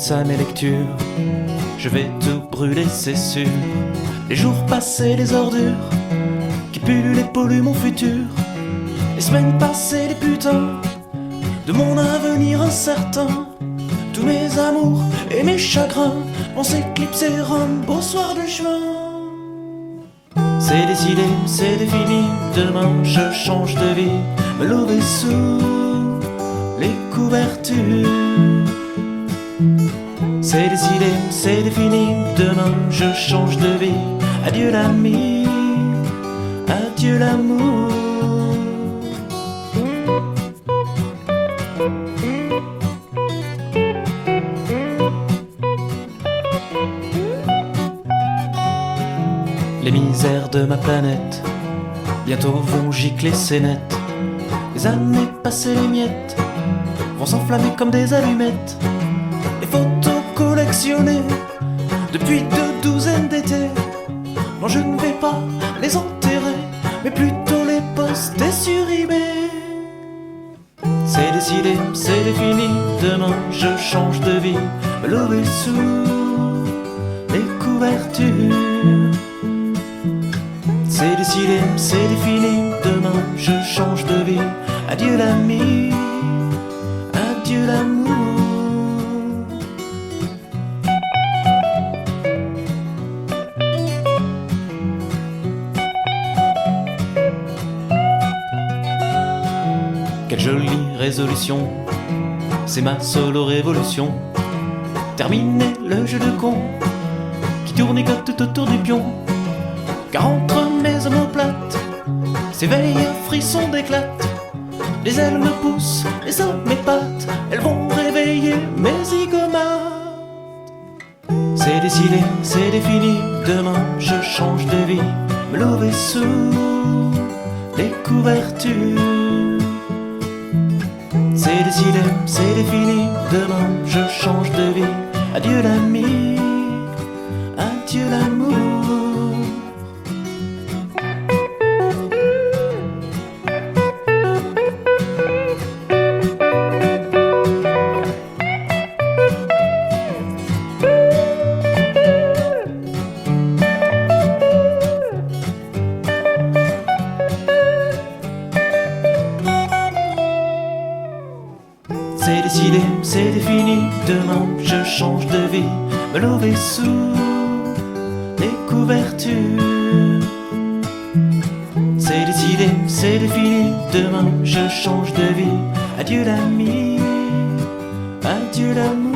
renonce à mes lectures. Je vais tout brûler, c'est sûr. Les jours passés, les ordures qui pullulent et polluent mon futur. Les semaines passées, les putains de mon avenir incertain. Tous mes amours et mes chagrins vont s'éclipser un beau soir de juin. C'est décidé, c'est défini, demain je change de vie, me lever sous les couvertures. C'est décidé, c'est défini, demain je change de vie. Adieu l'ami, adieu l'amour. Les misères de ma planète bientôt vont gicler ses nettes. Les années passées, les miettes vont s'enflammer comme des allumettes. Les photos collectionnées depuis 2 douzaines d'étés, non je ne vais pas les enterrer, mais plutôt les poster sur eBay. C'est décidé, c'est défini, demain je change de vie, me lever sous les couvertures. C'est décidé, c'est défini, demain je change de vie. Adieu l'ami, adieu l'amour. Quelle jolie résolution, c'est ma solo révolution. Terminer le jeu de con qui tournicote tout autour du pion. Car entre mes omoplates s'éveille un frisson d'éclate. Les ailes me poussent, les hommes mes pattes, elles vont réveiller mes zigomates. C'est décidé, c'est défini, demain je change de vie, me lever sous les couvertures. C'est décidé, c'est défini, demain je change de vie. Adieu l'ami, adieu l'amour. C'est décidé, c'est défini, demain je change de vie, me lever sous les couvertures. C'est décidé, c'est défini, demain je change de vie. Adieu l'ami, adieu l'amour.